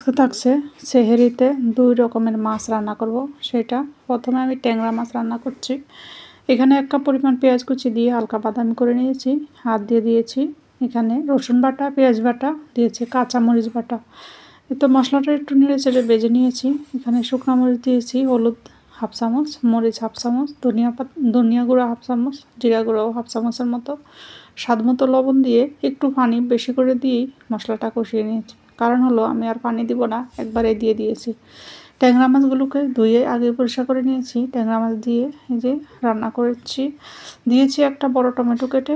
আজকে থাকছে সেহেরিতে 2 রকমের মাছ রান্না করব। সেটা প্রথমে আমি ট্যাংরা মাছ রান্না করছি। এখানে 1 কাপ পরিমাণ পেঁয়াজ কুচি দিয়ে হালকা বাদামি করে নিয়েছি। হাত দিয়ে দিয়েছি এখানে রসুন বাটা, পেঁয়াজ বাটা, দিয়েছি কাঁচা মরিচ বাটা। তো মশলাটা একটু নেড়ে চেড়ে ভেজে নিয়েছি। এখানে শুকনো মরিচ দিয়েছি, হলুদ হাফ চামচ, মরিচ হাফ চামচ, ধনিয়া গুঁড়ো হাফ চামচ, জিরা গুঁড়ো হাফ চামচের মতো, স্বাদ মতো লবণ দিয়ে একটু পানি বেশি করে দিয়েই মশলাটা কষিয়ে নিয়েছি। কারণ হলো আমি আর পানি দিব না, একবারে দিয়ে দিয়েছি। ট্যাংরা মাছগুলোকে ধুয়ে আগে পরিষ্কার করে নিয়েছি। ট্যাংরা মাছ দিয়ে এই যে রান্না করেছি। দিয়েছি একটা বড় টমেটো কেটে।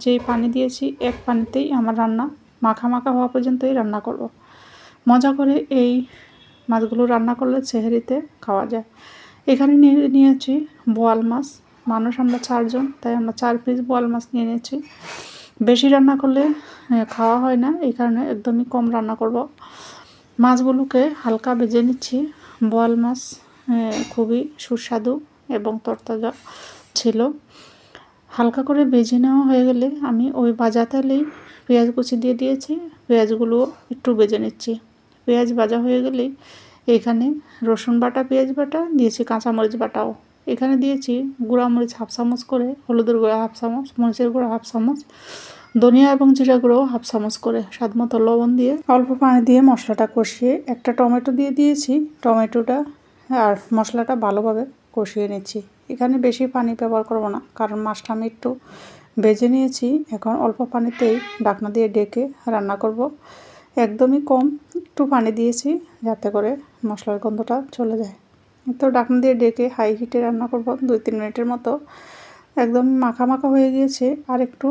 যেই পানি দিয়েছি এক পানিতেই আমার রান্না মাখা মাখা হওয়া পর্যন্তই রান্না করব। মজা করে এই মাছগুলো রান্না করলে সেহরিতে খাওয়া যায়। এখানে নিয়েছি বোয়াল মাছ। মানুষ আমরা 4 জন, তাই আমরা 4 পিস বোয়াল মাছ নিয়ে নিয়েছি। বেশি রান্না করলে খাওয়া হয় না, এই কারণে একদমই কম রান্না করব। মাছগুলোকে হালকা ভেজে নিচ্ছি। বোয়াল মাছ খুবই সুস্বাদু এবং তরতাজা ছিল। হালকা করে ভেজে নেওয়া হয়ে গেলে আমি ওই ভাজা তেলেই পেঁয়াজ কুচি দিয়ে দিয়েছি। পেঁয়াজগুলো একটু ভেজে নিচ্ছি। পেঁয়াজ ভাজা হয়ে গেলেই এখানে রসুন বাটা, পেঁয়াজ বাটা দিয়েছি, কাঁচামরিচ বাটাও এখানে দিয়েছি। গুঁড়া মরিচ হাফ চামচ করে, হলুদের গুঁড়া হাফ চামচ, মরিচের গুঁড়া হাফ চামচ, ধনিয়া এবং জিরা গুঁড়াও হাফ চামচ করে, স্বাদ মতো লবণ দিয়ে অল্প পানি দিয়ে মশলাটা কষিয়ে একটা টমেটো দিয়ে দিয়েছি। টমেটোটা আর মশলাটা ভালোভাবে কষিয়ে নিচ্ছি। এখানে বেশি পানি ব্যবহার করব না, কারণ মাছটা আমি একটু ভেজে নিয়েছি। এখন অল্প পানিতেই ঢাকনা দিয়ে ঢেকে রান্না করব। একদমই কম একটু পানি দিয়েছি যাতে করে মশলার গন্ধটা চলে যায়। তো ঢাকনা দিয়ে ঢেকে হাই হিটে রান্না করব 2-3 মিনিটের মতো। একদম মাখা মাখা হয়ে গিয়েছে। আর একটু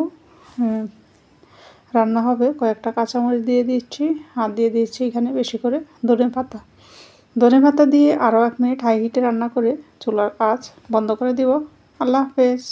রান্না হবে। কয়েকটা কাঁচামরিচ দিয়ে দিচ্ছি, আর দিয়ে দিচ্ছি এখানে বেশি করে ধনেপাতা দিয়ে আরও 1 মিনিট হাই হিটে রান্না করে চুলার আঁচ বন্ধ করে দিব। আল্লাহ হাফেজ।